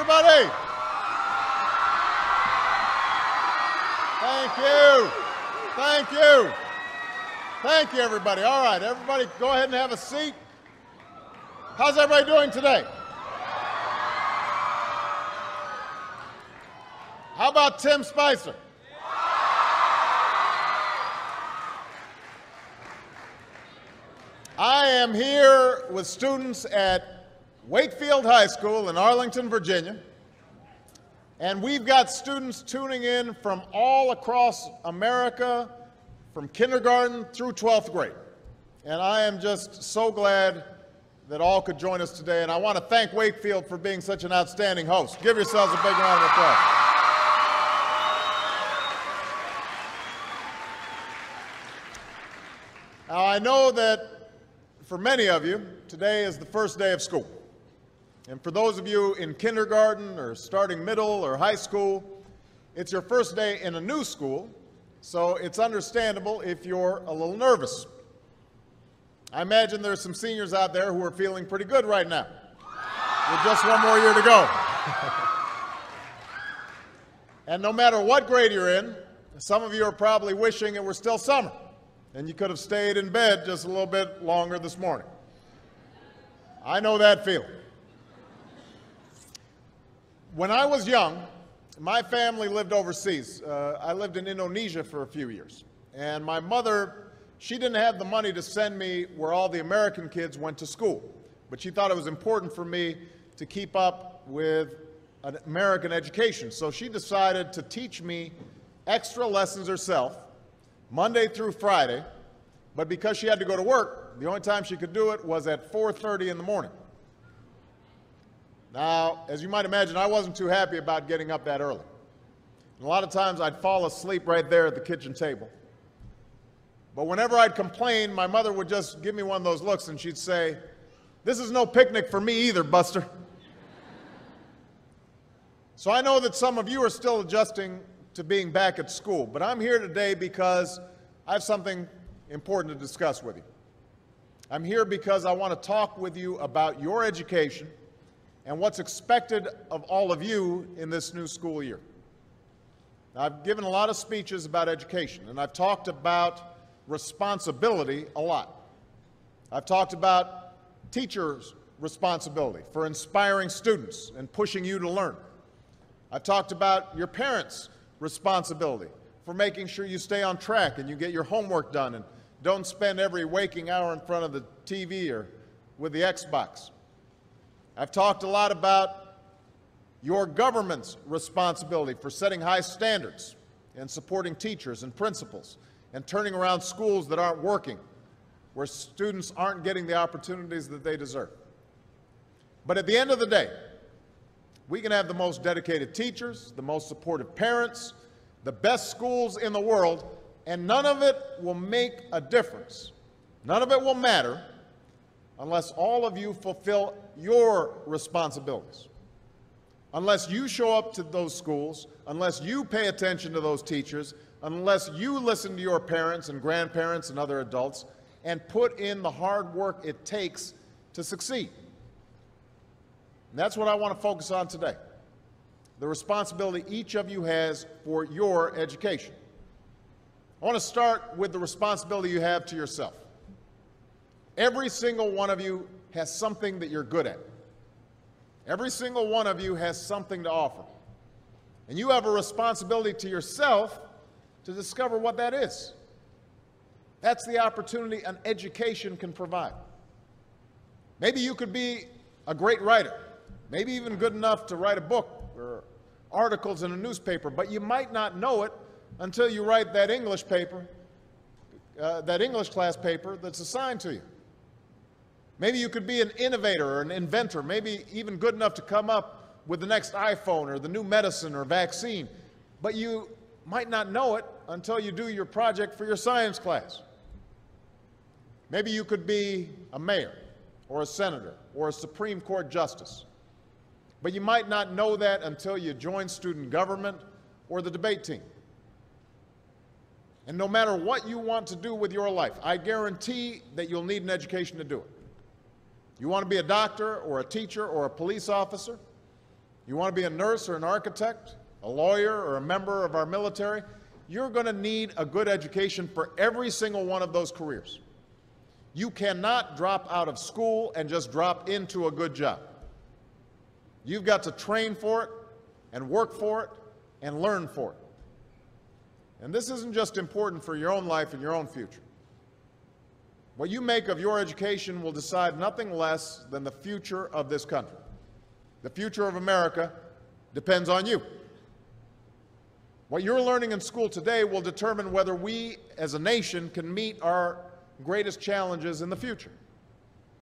everybody. Thank you. Thank you. Thank you, everybody. All right, everybody go ahead and have a seat. How's everybody doing today? How about Tim Spicer? I am here with students at Wakefield High School in Arlington, Virginia, and we've got students tuning in from all across America, from kindergarten through 12th grade. And I am just so glad that all could join us today, and I want to thank Wakefield for being such an outstanding host. Give yourselves a big round of applause. Now, I know that for many of you, today is the first day of school. And for those of you in kindergarten or starting middle or high school, it's your first day in a new school, so it's understandable if you're a little nervous. I imagine there's some seniors out there who are feeling pretty good right now, with just one more year to go. And no matter what grade you're in, some of you are probably wishing it were still summer, and you could have stayed in bed just a little bit longer this morning. I know that feeling. When I was young, my family lived overseas. I lived in Indonesia for a few years. And my mother, she didn't have the money to send me where all the American kids went to school. But she thought it was important for me to keep up with an American education. So she decided to teach me extra lessons herself, Monday through Friday, but because she had to go to work, the only time she could do it was at 4:30 in the morning. Now, as you might imagine, I wasn't too happy about getting up that early. And a lot of times I'd fall asleep right there at the kitchen table. But whenever I'd complain, my mother would just give me one of those looks and she'd say, "This is no picnic for me either, Buster." So I know that some of you are still adjusting to being back at school, but I'm here today because I have something important to discuss with you. I'm here because I want to talk with you about your education and what's expected of all of you in this new school year. Now, I've given a lot of speeches about education, and I've talked about responsibility a lot. I've talked about teachers' responsibility for inspiring students and pushing you to learn. I've talked about your parents' responsibility for making sure you stay on track and you get your homework done and don't spend every waking hour in front of the TV or with the Xbox. I've talked a lot about your government's responsibility for setting high standards and supporting teachers and principals and turning around schools that aren't working, where students aren't getting the opportunities that they deserve. But at the end of the day, we can have the most dedicated teachers, the most supportive parents, the best schools in the world, and none of it will make a difference. None of it will matter unless all of you fulfill your responsibilities. Unless you show up to those schools, unless you pay attention to those teachers, unless you listen to your parents and grandparents and other adults and put in the hard work it takes to succeed. And that's what I want to focus on today, the responsibility each of you has for your education. I want to start with the responsibility you have to yourself. Every single one of you has something that you're good at. Every single one of you has something to offer. And you have a responsibility to yourself to discover what that is. That's the opportunity an education can provide. Maybe you could be a great writer, maybe even good enough to write a book or articles in a newspaper, but you might not know it until you write that English paper, that English class paper that's assigned to you. Maybe you could be an innovator or an inventor, maybe even good enough to come up with the next iPhone or the new medicine or vaccine, but you might not know it until you do your project for your science class. Maybe you could be a mayor or a senator or a Supreme Court justice, but you might not know that until you join student government or the debate team. And no matter what you want to do with your life, I guarantee that you'll need an education to do it. You want to be a doctor or a teacher or a police officer? You want to be a nurse or an architect, a lawyer or a member of our military? You're going to need a good education for every single one of those careers. You cannot drop out of school and just drop into a good job. You've got to train for it and work for it and learn for it. And this isn't just important for your own life and your own future. What you make of your education will decide nothing less than the future of this country. The future of America depends on you. What you're learning in school today will determine whether we as a nation can meet our greatest challenges in the future.